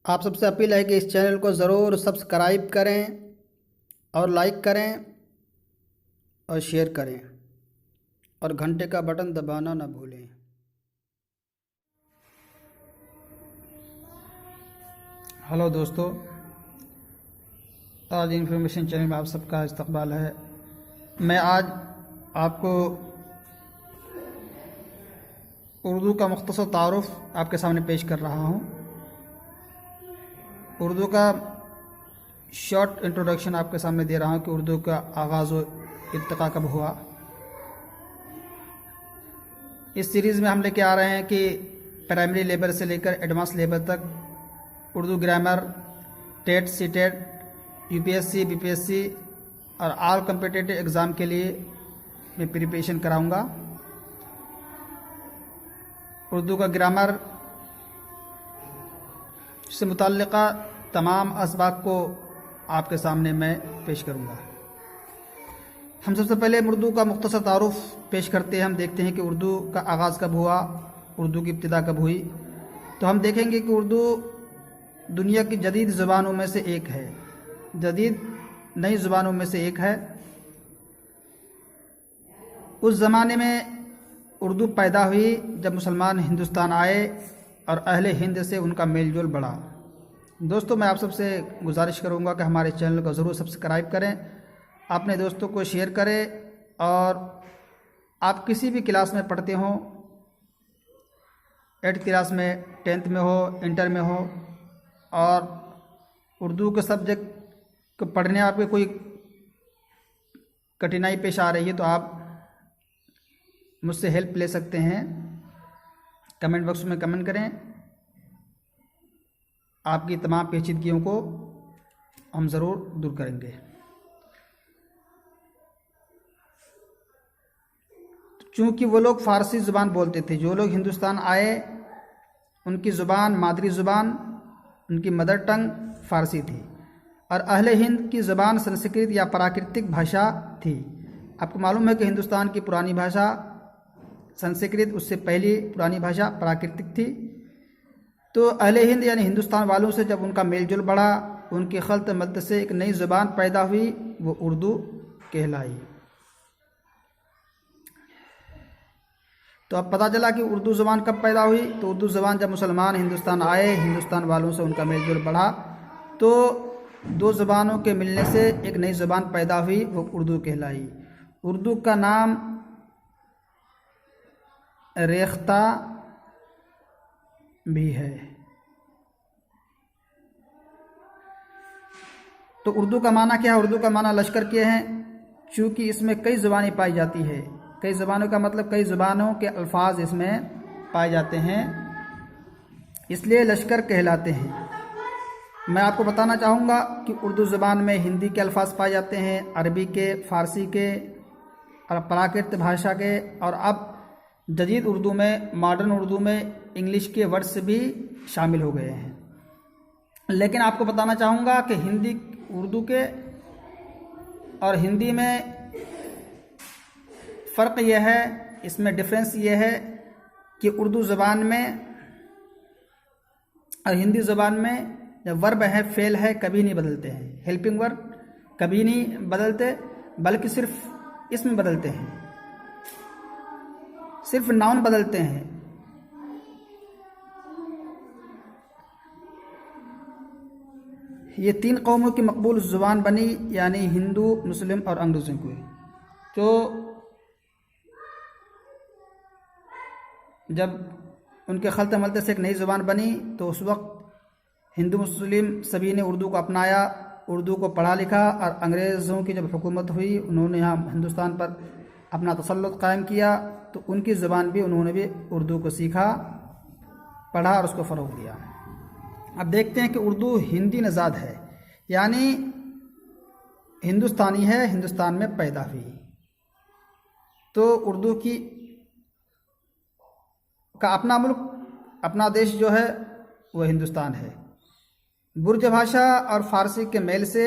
आप सबसे अपील है कि इस चैनल को ज़रूर सब्सक्राइब करें और लाइक करें और शेयर करें और घंटे का बटन दबाना ना भूलें। हेलो दोस्तों, ताज इन्फॉर्मेशन चैनल में आप सबका इस्तकबाल है। मैं आज आपको उर्दू का मुख्तसर तारुफ आपके सामने पेश कर रहा हूँ। उर्दू का शॉर्ट इंट्रोडक्शन आपके सामने दे रहा हूँ कि उर्दू का आगाज़ व इर्तिक़ा कब हुआ। इस सीरीज़ में हम लेके आ रहे हैं कि प्राइमरी लेवल से लेकर एडवांस लेवल तक Urdu grammar, TET, CTET, UPSC, BPSC और ऑल कम्पिटिटिव एग्ज़ाम के लिए मैं प्रिपरेशन कराऊंगा। उर्दू का ग्रामर से मुतल्लिक़ा तमाम असबाब को आपके सामने मैं पेश करूंगा। हम सबसे पहले उर्दू का मुख्तसर तारुफ पेश करते हैं। हम देखते हैं कि उर्दू का आगाज़ कब हुआ, उर्दू की इब्तिदा कब हुई। तो हम देखेंगे कि उर्दू दुनिया की जदीद ज़ुबानों में से एक है, जदीद नई ज़ुबानों में से एक है। उस ज़माने में उर्दू पैदा हुई जब मुसलमान हिंदुस्तान आए और अहले हिंद से उनका मेल जोल बढ़ा। दोस्तों, मैं आप सबसे गुजारिश करूंगा कि हमारे चैनल को ज़रूर सब्सक्राइब करें, अपने दोस्तों को शेयर करें और आप किसी भी क्लास में पढ़ते हों, 8th क्लास में, 10th में हो, इंटर में हो, और उर्दू के सब्जेक्ट को पढ़ने आपके कोई कठिनाई पेश आ रही है तो आप मुझसे हेल्प ले सकते हैं। कमेंट बॉक्स में कमेंट करें, आपकी तमाम पेचीदगियों को हम ज़रूर दूर करेंगे। चूँकि वो लोग फ़ारसी ज़ुबान बोलते थे, जो लोग हिंदुस्तान आए उनकी ज़ुबान, मादरी ज़ुबान, उनकी मदर टंग फ़ारसी थी और अहले हिंद की ज़ुबान संस्कृत या प्राकृतिक भाषा थी। आपको मालूम है कि हिंदुस्तान की पुरानी भाषा संस्कृत, उससे पहली पुरानी भाषा प्राकृतिक थी। तो अहले हिंद यानी हिंदुस्तान वालों से जब उनका मेलजोल बढ़ा, उनके खल्त मल्त से एक नई ज़ुबान पैदा हुई, वो उर्दू कहलाई। तो अब पता चला कि उर्दू ज़ुबान कब पैदा हुई। तो उर्दू ज़ुबान जब मुसलमान हिंदुस्तान आए, हिंदुस्तान वालों से उनका मेलजोल बढ़ा, तो दो ज़ुबानों के मिलने से एक नई ज़ुबान पैदा हुई, वो उर्दू कहलाई। उर्दू का नाम रेख्ता भी है। तो उर्दू का माना क्या है? उर्दू का माना लश्कर के हैं, चूँकि इसमें कई ज़ुबानें पाई जाती है। कई ज़ुबानों का मतलब कई ज़ुबानों के अल्फाज इसमें पाए जाते हैं, इसलिए लश्कर कहलाते हैं। मैं आपको बताना चाहूँगा कि उर्दू ज़ुबान में हिंदी के अल्फाज पाए जाते हैं, अरबी के, फ़ारसी के और प्राकृत भाषा के, और अब जदीद उर्दू में, मॉडर्न उर्दू में इंग्लिश के वर्ड्स भी शामिल हो गए हैं। लेकिन आपको बताना चाहूँगा कि हिंदी, उर्दू के और हिंदी में फ़र्क यह है, इसमें डिफरेंस ये है कि उर्दू ज़बान में और हिंदी ज़बान में जब वर्ब है, फेल है, कभी नहीं बदलते हैं। हेल्पिंग वर्ब कभी नहीं बदलते, बल्कि सिर्फ इसम बदलते हैं, सिर्फ नाउन बदलते हैं। ये 3 कौमों की मकबूल ज़ुबान बनी, यानी हिंदू, मुस्लिम और अंग्रेज़ों की। तो जब उनके खलते मलते से एक नई ज़ुबान बनी, तो उस वक्त हिंदू मुस्लिम सभी ने उर्दू को अपनाया, उर्दू को पढ़ा लिखा, और अंग्रेज़ों की जब हुकूमत हुई, उन्होंने यहाँ हिंदुस्तान पर अपना तसल्लुत कायम किया, तो उनकी ज़ुबान भी, उन्होंने भी उर्दू को सीखा, पढ़ा और उसको फ़रोग़ दिया। अब देखते हैं कि उर्दू हिंदी नज़ाद है, यानी हिंदुस्तानी है, हिंदुस्तान में पैदा हुई। तो उर्दू की का अपना मुल्क, अपना देश जो है वह हिंदुस्तान है। बुर्ज भाषा और फ़ारसी के मेल से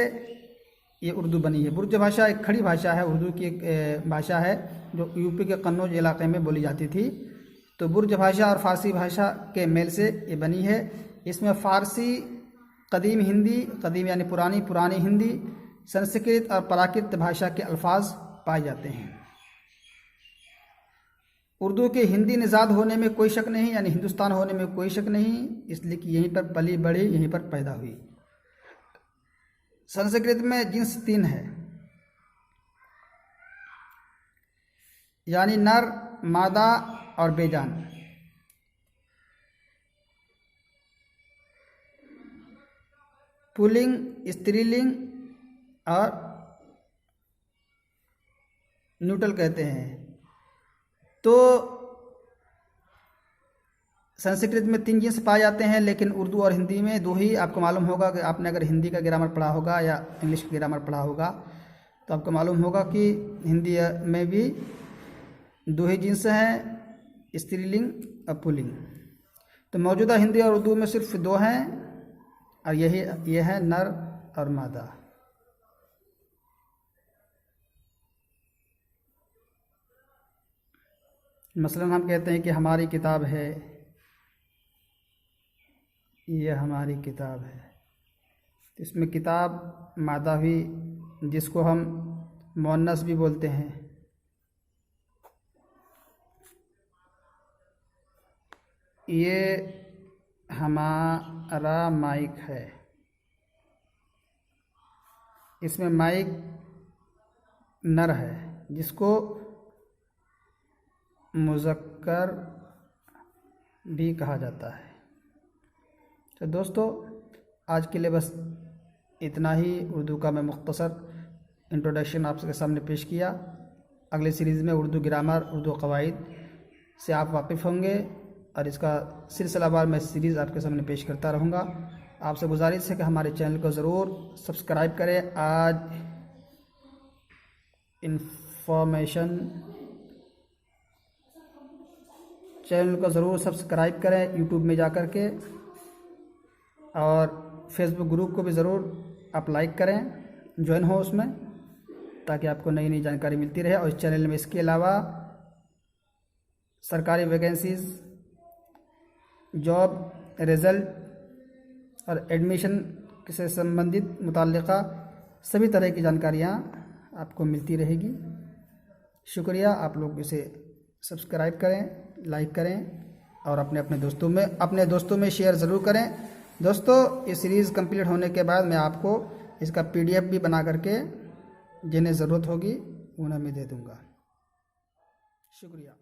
ये उर्दू बनी है। बुर्ज भाषा एक खड़ी भाषा है, उर्दू की एक भाषा है जो यूपी के कन्नौज इलाके में बोली जाती थी। तो बुर्ज भाषा और फ़ारसी भाषा के मेल से ये बनी है। इसमें फ़ारसी कदीम हिंदी, कदीम यानी पुरानी, पुरानी हिंदी, संस्कृत और प्राकृत भाषा के अल्फाज पाए जाते हैं। उर्दू के हिंदी निज़ाद होने में कोई शक नहीं, यानी हिंदुस्तान होने में कोई शक नहीं, इसलिए कि यहीं पर पली बढ़ी, यहीं पर पैदा हुई। संस्कृत में जिन्स 3 है, यानी नर, मादा और बेजान। पुल्लिंग, स्त्रीलिंग और न्यूट्रल कहते हैं। तो संस्कृत में 3 जिन्स पाए जाते हैं, लेकिन उर्दू और हिंदी में 2 ही। आपको मालूम होगा कि आपने अगर हिंदी का ग्रामर पढ़ा होगा या इंग्लिश का ग्रामर पढ़ा होगा तो आपको मालूम होगा कि हिंदी में भी 2 ही जिन्स हैं, स्त्रीलिंग और पुल्लिंग। तो मौजूदा हिंदी और उर्दू में सिर्फ 2 हैं और यह है नर और मादा। मसलन हम कहते हैं कि हमारी किताब है, यह हमारी किताब है। इसमें किताब मादा हुई, जिसको हम मुअन्नस भी बोलते हैं। ये हमारा माइक है, इसमें माइक नर है, जिसको मुज़क्कर भी कहा जाता है। तो दोस्तों, आज के लिए बस इतना ही। उर्दू का मैं मुख्तसर इंट्रोडक्शन आपके सामने पेश किया। अगले सीरीज़ में उर्दू ग्रामर, उर्दू क़वाइद से आप वाकिफ़ होंगे और इसका सिलसिलावार मैं सीरीज़ आपके सामने पेश करता रहूँगा। आपसे गुजारिश है कि हमारे चैनल को ज़रूर सब्सक्राइब करें। आज इंफॉर्मेशन चैनल को ज़रूर सब्सक्राइब करें यूट्यूब में जा कर के, और फेसबुक ग्रुप को भी ज़रूर आप लाइक करें, ज्वाइन हो उसमें, ताकि आपको नई नई जानकारी मिलती रहे। और इस चैनल में इसके अलावा सरकारी वैकेंसीज़, जॉब रिज़ल्ट और एडमिशन से संबंधित मुताल्लिक़ा सभी तरह की जानकारियाँ आपको मिलती रहेगी। शुक्रिया। आप लोग इसे सब्सक्राइब करें, लाइक करें और अपने दोस्तों में शेयर ज़रूर करें। दोस्तों, ये सीरीज़ कंप्लीट होने के बाद मैं आपको इसका PDF भी बना करके जिन्हें ज़रूरत होगी उन्हें मैं दे दूँगा। शुक्रिया।